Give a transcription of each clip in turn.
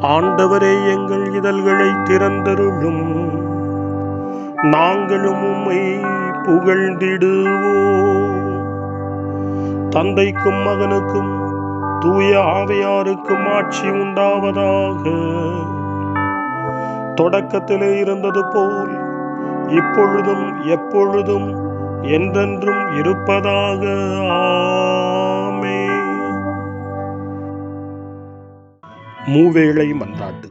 ஆண்டவரே, எங்கள் இதழ்களை திறந்தருளும், நாங்களும் உம்மை புகழ்ந்திடுவோம். தந்தைக்கும் மகனுக்கும் தூய ஆவியாருக்கும் ஆட்சி உண்டாவதாக. தொடக்கத்திலே இருந்தது போல் இப்பொழுதும் எப்பொழுதும் என்றென்றும் இருப்பதாக. ஆமென். மூவேளை மன்றாட்டு.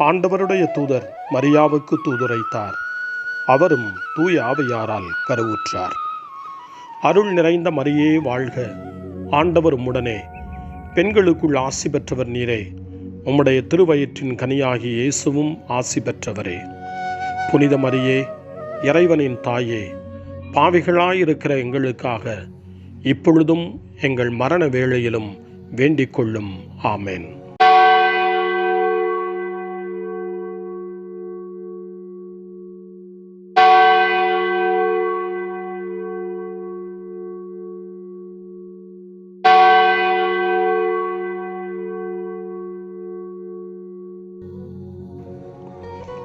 ஆண்டவருடைய தூதர் மரியாவுக்கு தூதுரைத்தார். அவரும் தூய ஆவியாரால் கருவுற்றார். அருள் நிறைந்த மரியே வாழ்க, ஆண்டவர் உம்முடனே, பெண்களுக்குள் ஆசி பெற்றவர் நீரே. உம்முடைய திருவயிற்றின் கனியாகிய இயேசுவும் ஆசி பெற்றவரே. புனித மரியே, இறைவனின் தாயே, பாவிகளாயிருக்கிற எங்களுக்காக இப்பொழுதும் எங்கள் மரண வேளையிலும் வேண்டிக் கொள்ளும். ஆமென்.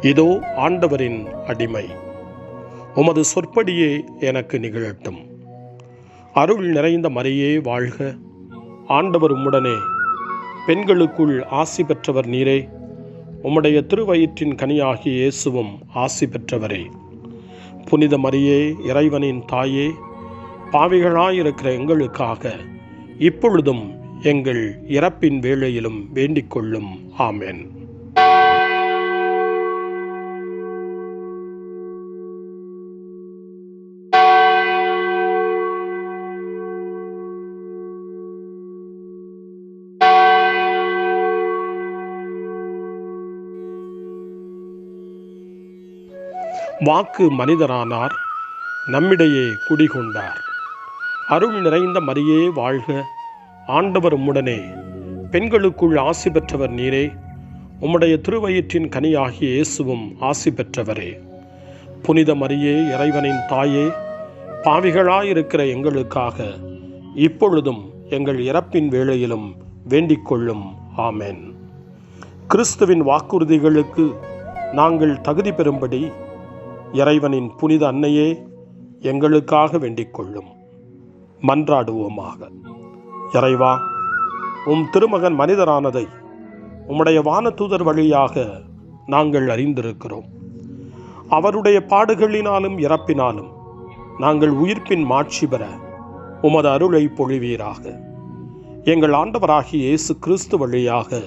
இதோ ஆண்டவரின் அடிமை, உமது சொற்படியே எனக்கு நிகழட்டும். அருள் நிறைந்த மரியே வாழ்க, ஆண்டவர் உம்முடனே, பெண்களுக்குள் ஆசி பெற்றவர் நீரே. உம்முடைய திருவயிற்றின் கனியாகிய இயேசுவும் ஆசி பெற்றவரே. புனித மரியே, இறைவனின் தாயே, பாவிகளாயிருக்கிற எங்களுக்காக இப்பொழுதும் எங்கள் இறப்பின் வேளையிலும் வேண்டிக் கொள்ளும். ஆமென். வாக்கு மனிதரானார், நம்மிடையே குடிகொண்டார். அருள் நிறைந்த மரியே வாழ்க, ஆண்டவர் உம்முடனே, பெண்களுக்குள் ஆசி பெற்றவர் நீரே. உம்முடைய திருவயிற்றின் கனியாகிய இயேசுவும் ஆசி பெற்றவரே. புனித மரியே, இறைவனின் தாயே, பாவிகளாயிருக்கிற எங்களுக்காக இப்பொழுதும் எங்கள் இறப்பின் வேளையிலும் வேண்டிக் கொள்ளும். ஆமென். கிறிஸ்துவின் வாக்குறுதிகளுக்கு நாங்கள் தகுதி பெறும்படி இறைவனின் புனித அன்னையே, எங்களுக்காக வேண்டிக் கொள்ளும். மன்றாடுவோமாக. இறைவா, உம் திருமகன் மனிதரானதை உம்முடைய வானதூதர் வழியாக நாங்கள் அறிந்திருக்கிறோம். அவருடைய பாடுகளினாலும் இறப்பினாலும் நாங்கள் உயிர்ப்பின் மாட்சி பெற உமது அருளை பொழிவீராக. எங்கள் ஆண்டவராகிய இயேசு கிறிஸ்து வழியாக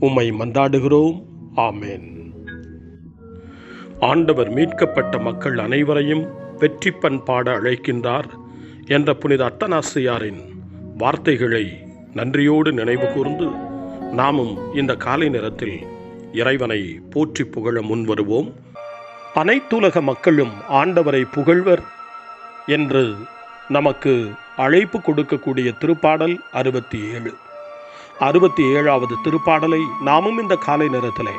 உம்மை மன்றாடுகிறோம். ஆமென். ஆண்டவர் மீட்கப்பட்ட மக்கள் அனைவரையும் வெற்றி பண்பாட அழைக்கின்றார் என்ற புனித அத்தனாசியாரின் வார்த்தைகளை நன்றியோடு நினைவு கூர்ந்து நாமும் இந்த காலை நேரத்தில் இறைவனை போற்றி புகழ முன்வருவோம். அனைத்துலக மக்களும் ஆண்டவரை புகழ்வர் என்று நமக்கு அழைப்பு கொடுக்கக்கூடிய திருப்பாடல் 67. 67வது திருப்பாடலை நாமும் இந்த காலை நேரத்திலே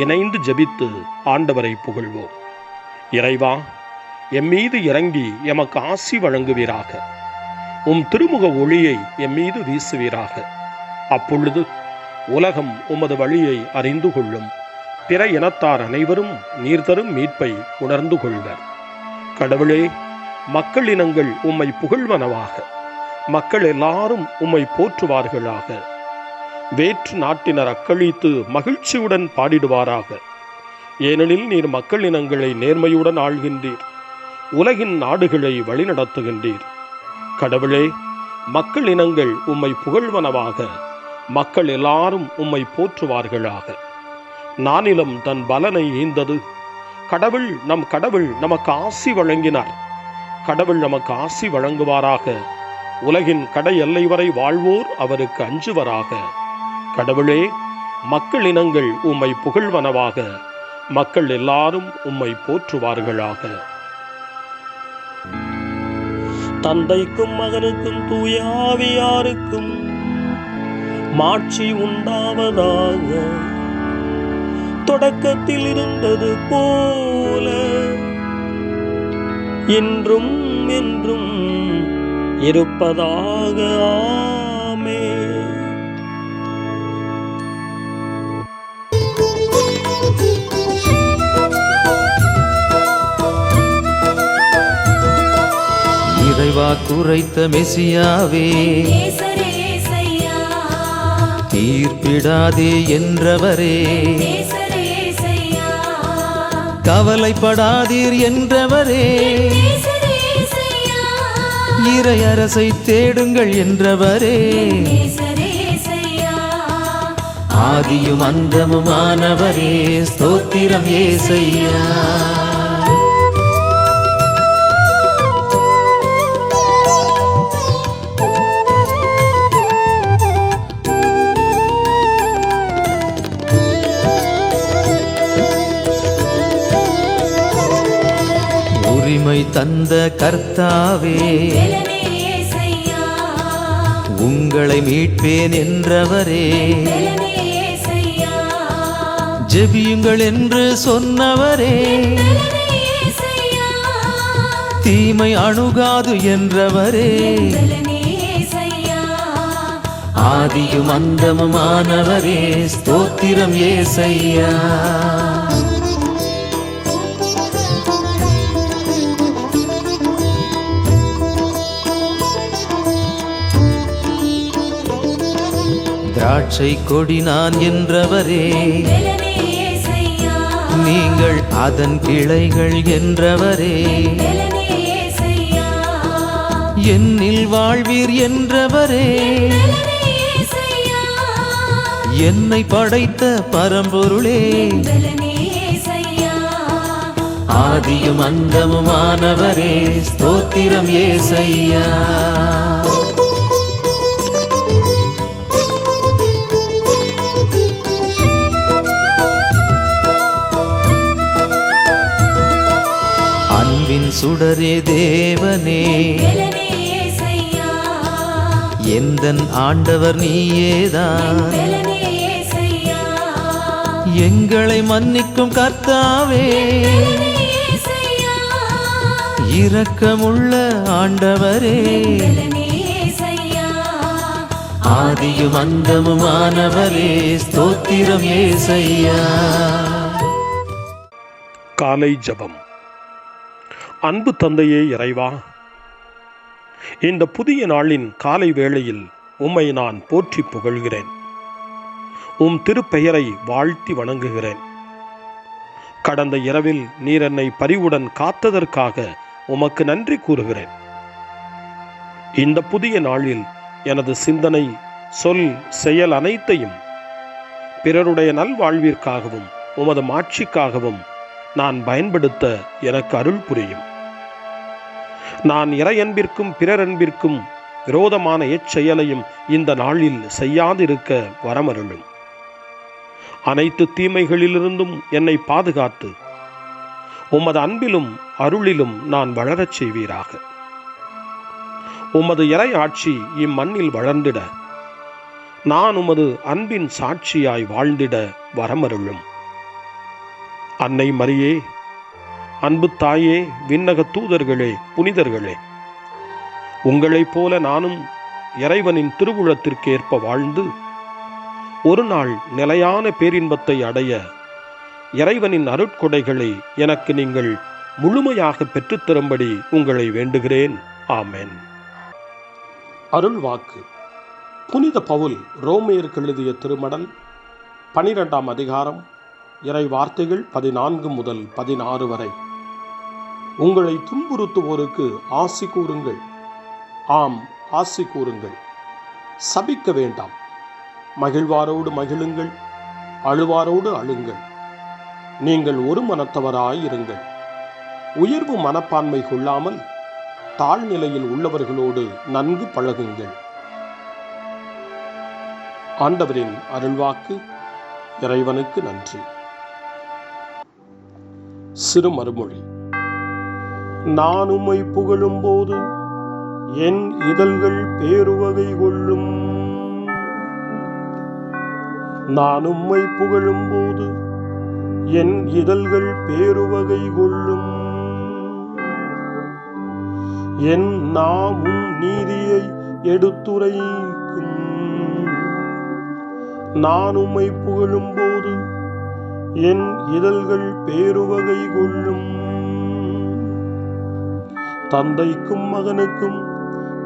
இணைந்து ஜெபித்து ஆண்டவரை புகழ்வோம். இறைவா, எம்மீது இறங்கி எமக்கு ஆசி வழங்குவீராக. உம் திருமுக ஒளியை எம்மீது வீசுவீராக. அப்பொழுது உலகம் உமது வழியை அறிந்து கொள்ளும். பிற இனத்தார் அனைவரும் நீர் தரும் மீட்பை உணர்ந்து கொள்வர். கடவுளே, மக்கள் இனங்கள் உம்மை புகழ்வனவாக. மக்கள் எல்லாரும் உம்மை போற்றுவார்களாக. வேற்று நாட்டினர் அக்களித்து மகிழ்ச்சியுடன் பாடிடுவாராக. ஏனெனில் நீர் மக்கள் இனங்களை நேர்மையுடன் ஆள்கின்றீர். உலகின் நாடுகளை வழிநடத்துகின்றீர். கடவுளே, மக்கள் இனங்கள் உம்மை புகழ்வனவாக. மக்கள் எல்லாரும் உம்மை போற்றுவார்களாக. நானிலம் தன் பலனை ஈந்தது. கடவுள் நமக்கு ஆசி வழங்கினார். கடவுள் நமக்கு ஆசி வழங்குவாராக. உலகின் கடை எல்லை வரை வாழ்வோர் அவருக்கு அஞ்சுவராக. கடவுளே, மக்கள் இனங்கள் உம்மை புகழ்வனவாக. மக்கள் எல்லாரும் உம்மை போற்றுவார்களாக. தந்தைக்கும் மகனுக்கும் தூய ஆவியாருக்கும் மாட்சி உண்டாவதாக. தொடக்கத்தில் இருந்தது போல இன்றும் என்றும் இருப்பதாக. ஆமென். இறைவா குறைத்த மெசியாவே, தீர்ப்பிடாதே என்றவரே, கவலைப்படாதீர் என்றவரே, இறையரசை தேடுங்கள் என்றவரே, ஆதியும் அந்தமுமானவரே, ஸ்தோத்திரம் ஏசையா. உரிமை தந்த கர்த்தாவே, உங்களை மீட்பேன் என்றவரே, ஜெபியுங்கள் என்று சொன்னவரே, தீமை அணுகாது என்றவரே, ஆதியும் அந்தமுமானவரே, ஸ்தோத்திரம் ஏசையா. திராட்சை கொடி நான் என்றவரே, நீங்கள் அதன் கிளைகள் என்றவரே, என்னில் வாழ்வீர் என்றவரே, என்னை படைத்த பரம்பொருளே, ஆதியும் அந்தமுமானவரே, ஸ்தோத்திரம் ஏசையா. அன்பின் சுடரே தேவனே, எந்தன் ஆண்டவர் நீயேதான், எங்களை மன்னிக்கும் கர்த்தாவே, இரக்கமுள்ள ஆண்டவரே, ஆதியும் அந்தமுமானவரே, ஸ்தோத்திரம் ஏசையா. காலை ஜெபம். அன்பு தந்தையே இறைவா, இந்த புதிய நாளின் காலை வேளையில் உம்மை நான் போற்றி புகழ்கிறேன். உம் திருப்பெயரை வாழ்த்தி வணங்குகிறேன். கடந்த இரவில் நீர் என்னை பரிவுடன் காத்ததற்காக உமக்கு நன்றி கூறுகிறேன். இந்த புதிய நாளில் எனது சிந்தனை, சொல், செயல் அனைத்தையும் பிறருடைய நல்வாழ்விற்காகவும் உமது மாட்சிக்காகவும் நான் பயன்படுத்த எனக்கு அருள் புரியும். நான் இறையன்பிற்கும் பிறரன்பிற்கும் விரோதமான எச்செயலையும் இந்த நாளில் செய்யாதிருக்க வரமருளும். அனைத்து தீமைகளிலிருந்தும் என்னை பாதுகாத்து உமது அன்பிலும் அருளிலும் நான் வளரச் செய்வீராக. உமது இறை ஆட்சி இம்மண்ணில் வளர்ந்திட நான் உமது அன்பின் சாட்சியாய் வாழ்ந்திட வரமருளும். அன்னை மரியே, அன்பு தாயே, விண்ணக தூதர்களே, புனிதர்களே, உங்களைப் போல நானும் இறைவனின் திருவுளத்திற்கு ஏற்ப வாழ்ந்து ஒரு நாள் நிலையான பேரின்பத்தை அடைய இறைவனின் அருட்கொடைகளை எனக்கு நீங்கள் முழுமையாக பெற்றுத்தரும்படி உங்களை வேண்டுகிறேன். ஆமென். அருள்வாக்கு. புனித பவுல் ரோமையருக்கு எழுதிய திருமடல் 12ஆம் அதிகாரம், இறை வார்த்தைகள் 14 முதல் 16 வரை. உங்களை துன்புறுத்துவோருக்கு ஆசி கூறுங்கள். ஆம், ஆசி கூறுங்கள். சபிக்க வேண்டாம். மகிழ்வாரோடு மகிழுங்கள், அழுவாரோடு அழுங்கள். நீங்கள் ஒரு மனத்தவராயிருங்கள். உயர்வு மனப்பான்மை கொள்ளாமல் தாழ்நிலையில் உள்ளவர்களோடு நன்கு பழகுங்கள். ஆண்டவரின் அருள்வாக்கு. இறைவனுக்கு நன்றி. சிறு மறுமொழி. நான் உம்மை புகழும் போது என் இதழ்கள் பேருவகை கொள்ளும். நான் உம்மை புகழும்போது என் இதழ்கள் பேருவகை கொள்ளும். என் நாவும் நீதியை எடுத்துரைக்கும். நான் உம்மை புகழும்போது என் இதழ்கள் பேருவகை கொள்ளும். தந்தைக்கும் மகனுக்கும்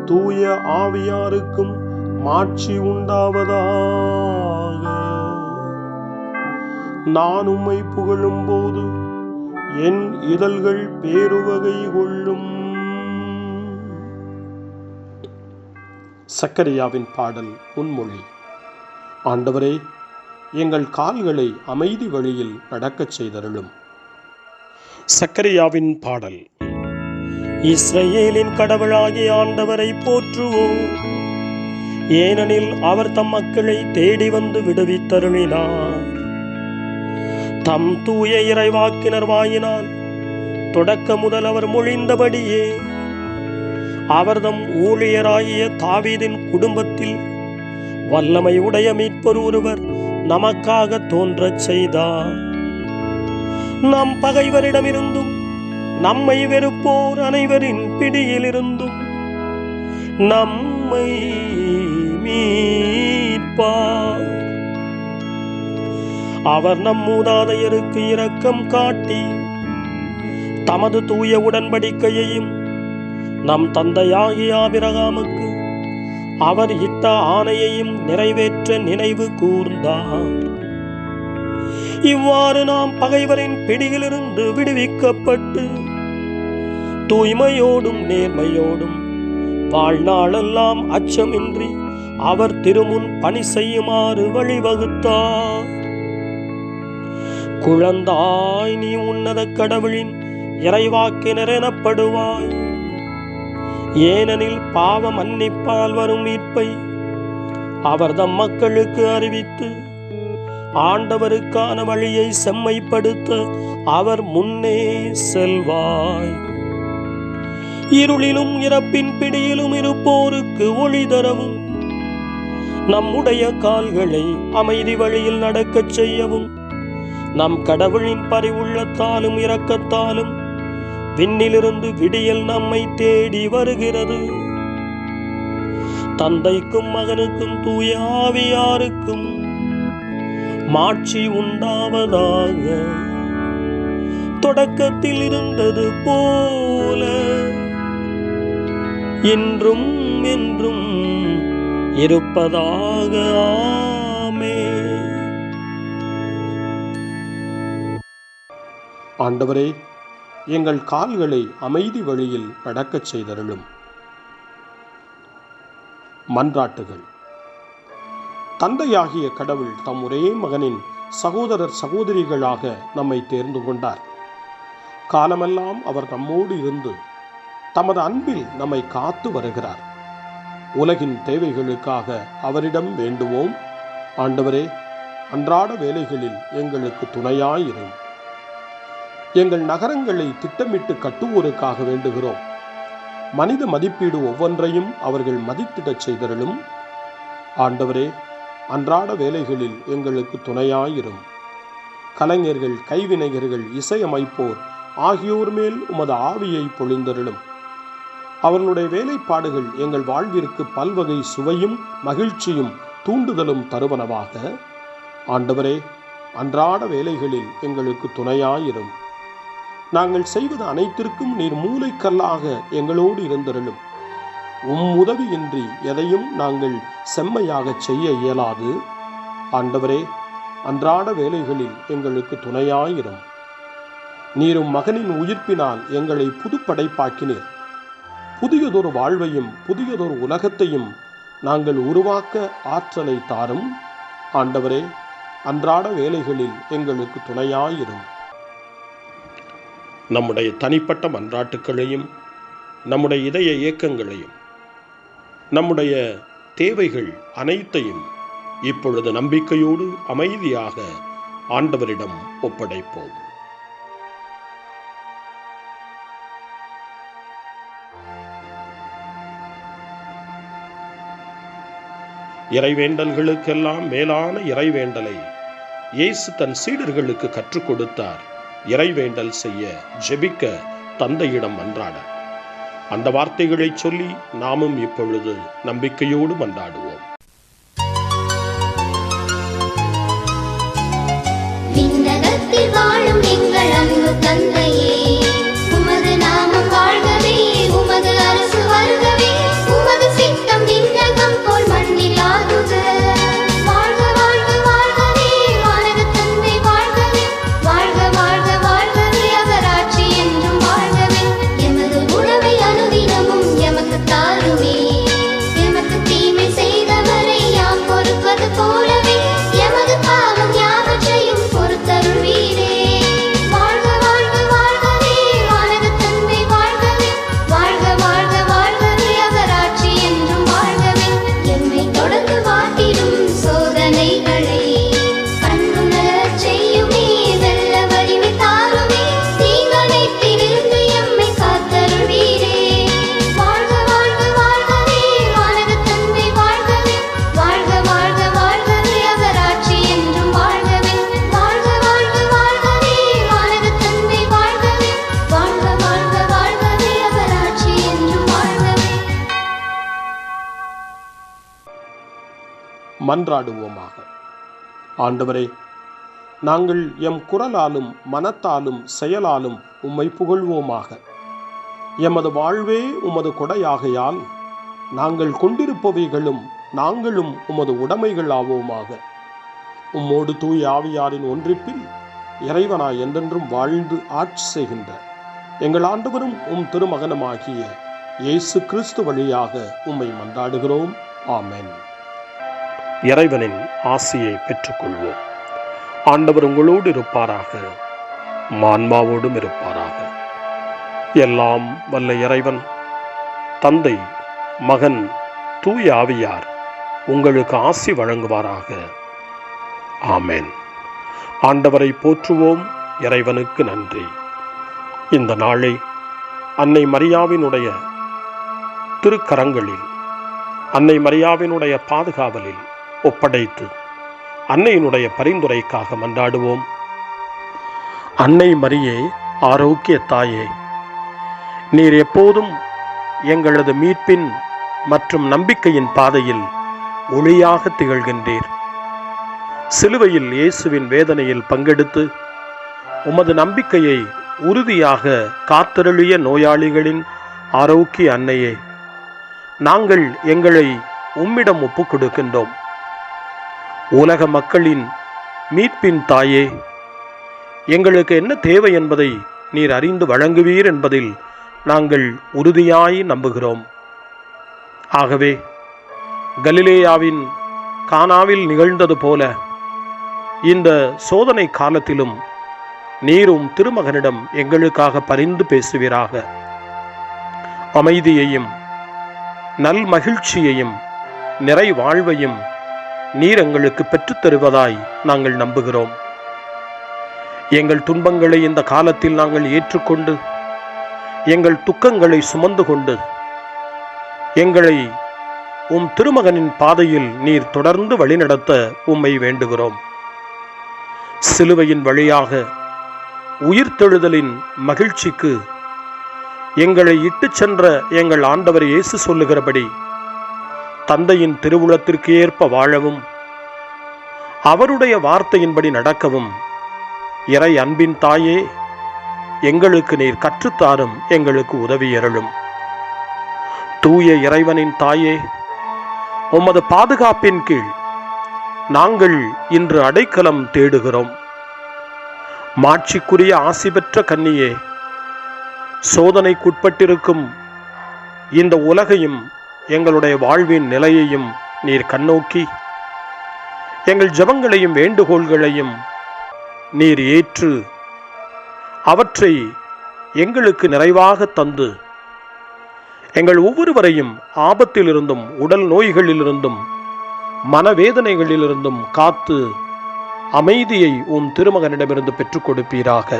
தூய ஆவியாருக்கும் மாட்சி உண்டாவதாக. நான் உம்மை புகழும்போது என் இதழ்கள் பேருவகை கொள்ளும். சக்கரியாவின் பாடல் முன்மொழி. ஆண்டவரே, எங்கள் கால்களை அமைதி வழியில் நடக்கச் செய்தருளும். சக்கரியாவின் பாடல். இஸ்ரவேலின் கடவுளாகிய ஆண்டவரை போற்றுவோம், ஏனெனில் அவர் தம் மக்களை தேடி வந்து விடுவித்தருளினார். தம் தூய இறைவாக்கினர் வாயினால் தொடக்க முதல் அவர் மொழிந்தபடியே அவர் தம் ஊழியராகிய தாவீதின் குடும்பத்தில் வல்லமை உடைய மீட்பர் ஒருவர் நமக்காக தோன்றச் செய்தார். நம் பகைவரிடமிருந்தும் நம்மை வெறுப்போர் அனைவரின் பிடியிலிருந்தும் நம்மை மீட்பார். அவர் நம் மூதாதையருக்கு இரக்கம் காட்டி தமது தூய உடன்படிக்கையையும் நம் தந்தையாகிய ஆபிரகாமுக்கு அவர் இட்ட ஆணையையும் நிறைவேற்ற நினைவு கூர்ந்தார். இவ்வாறு நாம் பகைவரின் பிடியிலிருந்து விடுவிக்கப்பட்டு தூய்மையோடும் நேர்மையோடும் வாழ்நாளெல்லாம் அச்சமின்றி அவர் திருமுன் பணி செய்யுமாறு வழிவகுத்தார். குழந்தாய், நீ உன்னத கடவுளின் இறைவாக்கினர் எனப்படுவாய், ஏனெனில் பாவ மன்னிப்பால் வரும் மீட்பை அவர் தம் மக்களுக்கு அறிவித்து ஆண்டவருக்கான வழியை செம்மைப்படுத்த அவர் முன்னே செல்வாய். இருளிலும் இறப்பின் பிடியிலும் இருப்போருக்கு ஒளி தரவும் நம்முடைய கால்களை அமைதி வழியில் நடக்கச் செய்யவும் நம் கடவுளின் பரிவுள்ளத்தாலும் இரக்கத்தாலும் விண்ணிலிருந்து விடியல் நம்மை தேடி வருகிறது. தந்தைக்கும் மகனுக்கும் தூய ஆவியாருக்கும் மாட்சி உண்டாவதாக. தொடக்கத்தில் இருந்தது போல இன்றும் என்றும் இருப்பதாக. ஆமென். ஆண்டவரே, எங்கள் கால்களை அமைதி வழியில் நடக்கச் செய்தருளும். மன்றாட்டுகள். தந்தையாகிய கடவுள் தம் ஒரே மகனின் சகோதரர் சகோதரிகளாக நம்மை தேர்ந்து கொண்டார். காலமெல்லாம் அவர் நம்மோடு இருந்து தமது அன்பில் நம்மை காத்து வருகிறார். உலகின் தேவைகளுக்காக அவரிடம் வேண்டுவோம். ஆண்டவரே, அன்றாட வேலைகளில் எங்களுக்கு துணையாயிரும். எங்கள் நகரங்களை திட்டமிட்டு கட்டுவோருக்காக வேண்டுகிறோம். மனித மதிப்பீடு ஒவ்வொன்றையும் அவர்கள் மதித்திடச் செய்தருளும். ஆண்டவரே, அன்றாட வேலைகளில் எங்களுக்கு துணையாயிரும். கலைஞர்கள், கைவினைஞர்கள், இசையமைப்போர் ஆகியோர் மேல் உமது ஆவியை பொழிந்தருளும். அவர்களுடைய வேலைப்பாடுகள் எங்கள் வாழ்விற்கு பல்வகை சுவையும் மகிழ்ச்சியும் தூண்டுதலும் தருவனவாக. ஆண்டவரே, அன்றாட வேலைகளில் எங்களுக்கு துணையாயிரும். நாங்கள் செய்வது அனைத்திற்கும் நீர் மூலைக்கல்லாக எங்களோடு இருந்தருளும். உதவியின்றி எதையும் நாங்கள் செம்மையாக செய்ய இயலாது. ஆண்டவரே, அன்றாட வேலைகளில் எங்களுக்கு துணையாயிரும். நீரும் மகனின் உயிர்ப்பினால் எங்களை புதுப்படைப்பாக்கினீர். புதியதொரு வாழ்வையும் புதியதொரு உலகத்தையும் நாங்கள் உருவாக்க ஆற்றலை தாரும். ஆண்டவரே, அன்றாட வேலைகளில் எங்களுக்கு துணையாயிரும். நம்முடைய தனிப்பட்ட மன்றாட்டுக்களையும் நம்முடைய இதய இயக்கங்களையும் நம்முடைய தேவைகள் அனைத்தையும் இப்பொழுது நம்பிக்கையோடு அமைதியாக ஆண்டவரிடம் ஒப்படைப்போம். இறைவேண்டல்களுக்கெல்லாம் மேலான இறைவேண்டலை இயேசு தன் சீடர்களுக்கு கற்றுக் கொடுத்தார். இறைவேண்டல் செய்ய, ஜெபிக்க, தந்தையிடம் மன்றாட. அந்த வார்த்தைகளை சொல்லி நாமும் இப்பொழுது நம்பிக்கையோடு மன்றாடுவோம். விண்ணகத்தில் வாழும் எங்கள் அன்பு தந்தையே, உமது நாமம் வாழ்கவே, உமது அரசு வருகவே, உமது சித்தம் விண்ணகம் போல் மண்ணில் ஆகுக. வாழ்க வாழ்க வாழ்கவே வானக தந்தை வாழ்கவே, வாழ்க வாழ்க வாழ்கவே அவர் ஆட்சி என்றும் வாழ்கவே. எமது உணவை அனுதினமும் எமக்கு தாருமே, எமக்கு தீமை செய்தவரை யாம் பொறுப்பது போலவே எமது பாவம் யாவற்றையும் பொறுத்தருள்வீரே. வாழ்க வாழ்க வாழ்கவே வானக தந்தை வாழ்கவே, வாழ்க வாழ்க வாழ்கவே அவர் ஆட்சி என்றும் வாழ்கவே. எம்மை தொடர்ந்து வாட்டிடும் சோதனைகளை கண்ணுணரச் செய்யுமே, வெல்ல வலிமை தாருமே, தீங்கனைத்திலிருந்து எம்மை காத்தருள்வீரே. வாழ்க வாழ்க வாழ்கவே வானக தந்தை வாழ்கவே, வாழ்க வாழ்க வாழ்கவே அவர் ஆட்சி என்றும் வாழ்கவே. வாழ்க வாழ்க வாழ்கவே வானக தந்தை வாழ்கவே, வாழ்க வாழ்க வாழ்கவே அவர் ஆட்சி என்றும் வாழ்கவே. மன்றாடுவோமாக. ஆண்டவரே, நாங்கள் எம் குரலாலும் மனத்தாலும் செயலாலும் உம்மை புகழ்வோமாக. எமது வாழ்வே உமது கொடையாகையால் நாங்கள் கொண்டிருப்பவைகளும் நாங்களும் உமது உடைமைகள் ஆவோமாக. உம்மோடு தூய ஆவியாரின் ஒன்றிப்பில் இறைவனாய் என்றென்றும் வாழ்ந்து ஆட்சி செய்கின்ற எங்கள் ஆண்டவரும் உம் திருமகனுமாகிய இயேசு கிறிஸ்து வழியாக உம்மை மன்றாடுகிறோம். ஆமென். இறைவனின் ஆசியை பெற்றுக்கொள்வோம். ஆண்டவர் உங்களோடு இருப்பாராக, ஆன்மாவோடும் இருப்பாராக. எல்லாம் வல்ல இறைவன் தந்தை, மகன், தூய ஆவியார் உங்களுக்கு ஆசி வழங்குவாராக. ஆமென். ஆண்டவரை போற்றுவோம். இறைவனுக்கு நன்றி. இந்த நாளை அன்னை மரியாவினுடைய திருக்கரங்களில், அன்னை மரியாவினுடைய பாதுகாவலில் ஒப்படைத்து அன்னையினுடைய பரிந்துரைக்காக மன்றாடுவோம். அன்னை மரியே, ஆரோக்கிய தாயே, நீர் எப்போதும் எங்களது மீட்பின் மற்றும் நம்பிக்கையின் பாதையில் ஒளியாக திகழ்கின்றீர். சிலுவையில் இயேசுவின் வேதனையில் பங்கெடுத்து உமது நம்பிக்கையை உறுதியாக காத்தருளிய நோயாளிகளின் ஆரோக்கிய அன்னையே, நாங்கள் எங்களை உம்மிடம் ஒப்புக் கொடுக்கின்றோம். உலக மக்களின் மீட்பின் தாயே, எங்களுக்கு என்ன தேவை என்பதை நீர் அறிந்து வழங்குவீர் என்பதில் நாங்கள் உறுதியாய் நம்புகிறோம். ஆகவே கலிலேயாவின் கானாவில் நிகழ்ந்தது போல இந்த சோதனை காலத்திலும் நீரும் திருமகனிடம் எங்களுக்காக பரிந்து பேசுவீராக. அமைதியையும் நல் மகிழ்ச்சியையும் நிறை வாழ்வையும் நீர் எங்களுக்கு பெற்றுத் தருவதாய் நாங்கள் நம்புகிறோம். எங்கள் துன்பங்களை இந்த காலத்தில் நாங்கள் ஏற்றுக்கொண்டு, எங்கள் துக்கங்களை சுமந்து கொண்டு, எங்களை உம் திருமகனின் பாதையில் நீர் தொடர்ந்து வழிநடத்த உம்மை வேண்டுகிறோம். சிலுவையின் வழியாக உயிர்த்தெழுதலின் மகிழ்ச்சிக்கு எங்களை இட்டுச் சென்ற எங்கள் ஆண்டவர் இயேசு சொல்லுகிறபடி தந்தையின் திருவுளத்திற்கு ஏற்ப வாழவும், அவருடைய வார்த்தையின்படி நடக்கவும் இறை அன்பின் தாயே, எங்களுக்கு நீர் கற்றுத்தாரும், எங்களுக்கு உதவியருளும். தூய இறைவனின் தாயே, உமது பாதுகாப்பின் கீழ் நாங்கள் இன்று அடைக்கலம் தேடுகிறோம். மாட்சிக்குரிய ஆசி பெற்ற கன்னியே, சோதனைக்குட்பட்டிருக்கும் இந்த உலகையும் எங்களுடைய வாழ்வின் நிலையையும் நீர் கண்ணோக்கி எங்கள் ஜெபங்களையும் வேண்டுகோள்களையும் நீர் ஏற்று அவற்றை எங்களுக்கு நிறைவாக தந்து எங்கள் ஒவ்வொருவரையும் ஆபத்திலிருந்தும் உடல் நோய்களிலிருந்தும் மனவேதனைகளிலிருந்தும் காத்து அமைதியை உம் திருமகனிடமிருந்து பெற்றுக் கொடுப்பீராக.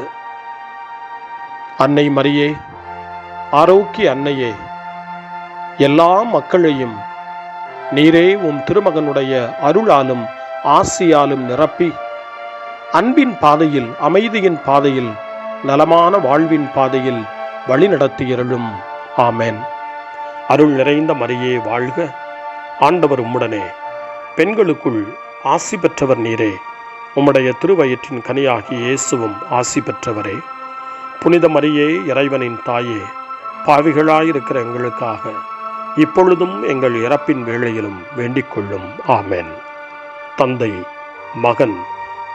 அன்னை மரியே, ஆரோக்கிய அன்னையே, எல்லா மக்களையும் நீரே உம் திருமகனுடைய அருளாலும் ஆசியாலும் நிரப்பி அன்பின் பாதையில், அமைதியின் பாதையில், நலமான வாழ்வின் பாதையில் வழிநடத்தியருளும். ஆமென். அருள் நிறைந்த மரியே வாழ்க, ஆண்டவர் உம்முடனே, பெண்களுக்குள் ஆசி பெற்றவர் நீரே, உம்முடைய திருவயிற்றின் கனியாகிய இயேசுவும் ஆசி பெற்றவரே. புனித மரியே, இறைவனின் தாயே, பாவிகளாயிருக்கிற எங்களுக்காக இப்பொழுதும் எங்கள் இறப்பின் வேளையிலும் வேண்டிக் கொள்ளும். ஆமென். தந்தை, மகன்,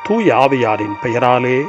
தூய ஆவியாரின் பெயராலே